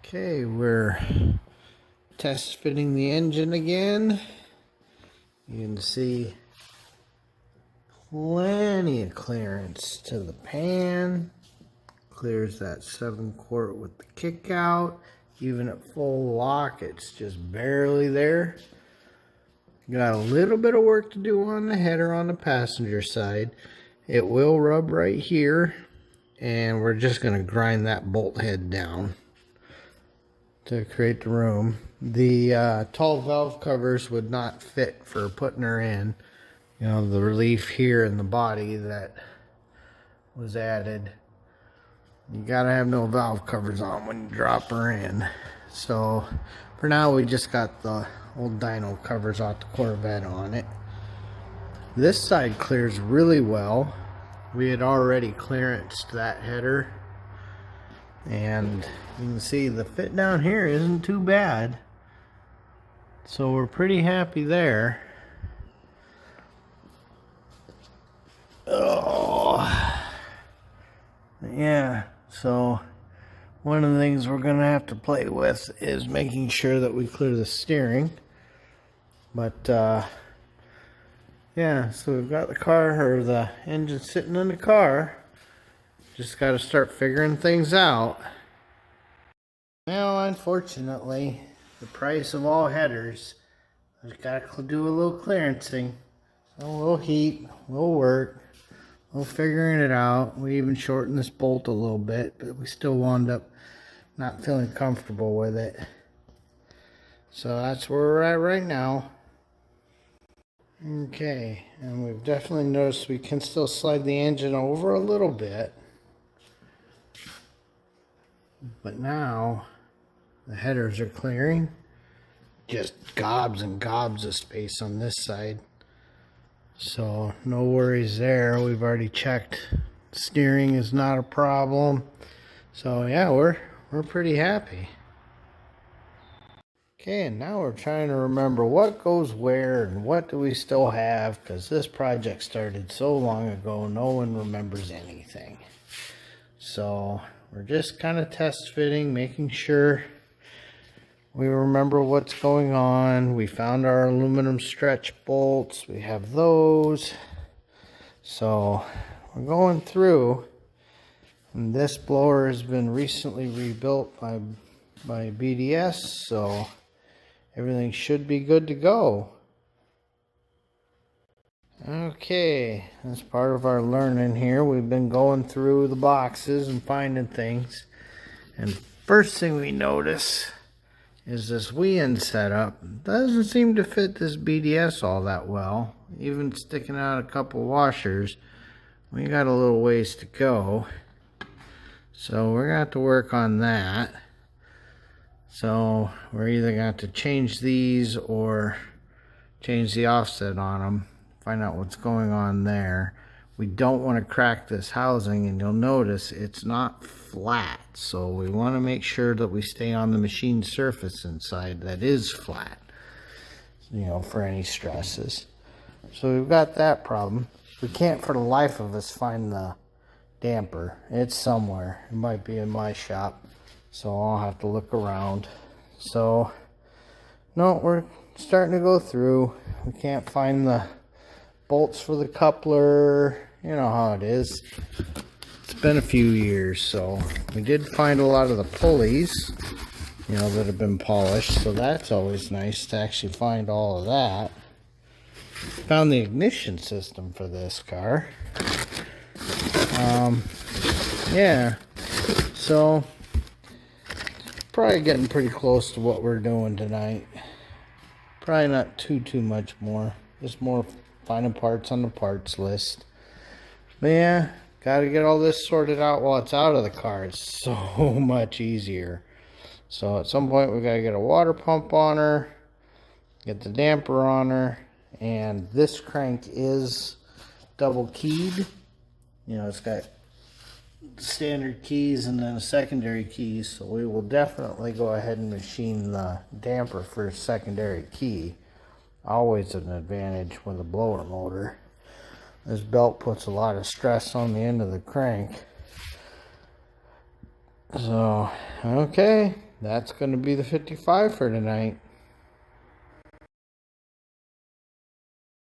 Okay, we're test fitting the engine again. You can see plenty of clearance to the pan. Clears that 7-quart with the kick out. Even at full lock, it's just barely there. Got a little bit of work to do on the header on the passenger side. It will rub right here, and we're just going to grind that bolt head down to create the room. The tall valve covers would not fit for putting her in. You know, the relief here in the body that was added. You gotta have no valve covers on when you drop her in. So for now, we just got the old dyno covers off the Corvette on it. This side clears really well. We had already clearanced that header, and you can see the fit down here isn't too bad. So we're pretty happy there. Oh, yeah. So one of the things we're gonna have to play with is making sure that we clear the steering. But yeah, so we've got the car, or the engine, sitting in the car. Just got to start figuring things out. Well, unfortunately, the price of all headers, I've got to do a little clearancing. So a little heat, a little work, a little figuring it out. We even shortened this bolt a little bit, but we still wound up not feeling comfortable with it. So that's where we're at right now. Okay, and we've definitely noticed we can still slide the engine over a little bit. But now the headers are clearing. Just gobs and gobs of space on this side. So no worries there. We've already checked. Steering is not a problem. So yeah, we're pretty happy. Okay, and now we're trying to remember what goes where and what do we still have, because this project started so long ago, no one remembers anything. So we're just kind of test fitting, making sure we remember what's going on. We found our aluminum stretch bolts. We have those. So we're going through. And this blower has been recently rebuilt by BDS, so everything should be good to go. Okay, as part of our learning here, we've been going through the boxes and finding things. And first thing we notice is this wean setup doesn't seem to fit this BDS all that well. Even sticking out a couple washers, we got a little ways to go. So we're going to have to work on that. So we're either going to have to change these or change the offset on them. Find out what's going on there. We don't want to crack this housing, and you'll notice it's not flat. So we want to make sure that we stay on the machine surface inside that is flat, you know, for any stresses. So we've got that problem. We can't for the life of us find the damper. It's somewhere. It might be in my shop, so I'll have to look around. So no, we're starting to go through. We can't find the bolts for the coupler. You know how it is. It's been a few years, so we did find a lot of the pulleys, you know, that have been polished, so that's always nice to actually find all of that. Found the ignition system for this car. Yeah, so probably getting pretty close to what we're doing tonight. Probably not too much more. Just more finding parts on the parts list. But yeah, gotta get all this sorted out while it's out of the car. It's so much easier. So at some point we gotta get a water pump on her, get the damper on her, and this crank is double keyed. You know, it's got standard keys and then a secondary key, so we will definitely go ahead and machine the damper for a secondary key. Always an advantage with a blower motor. This belt puts a lot of stress on the end of the crank. So, okay, That's going to be the 55 for tonight.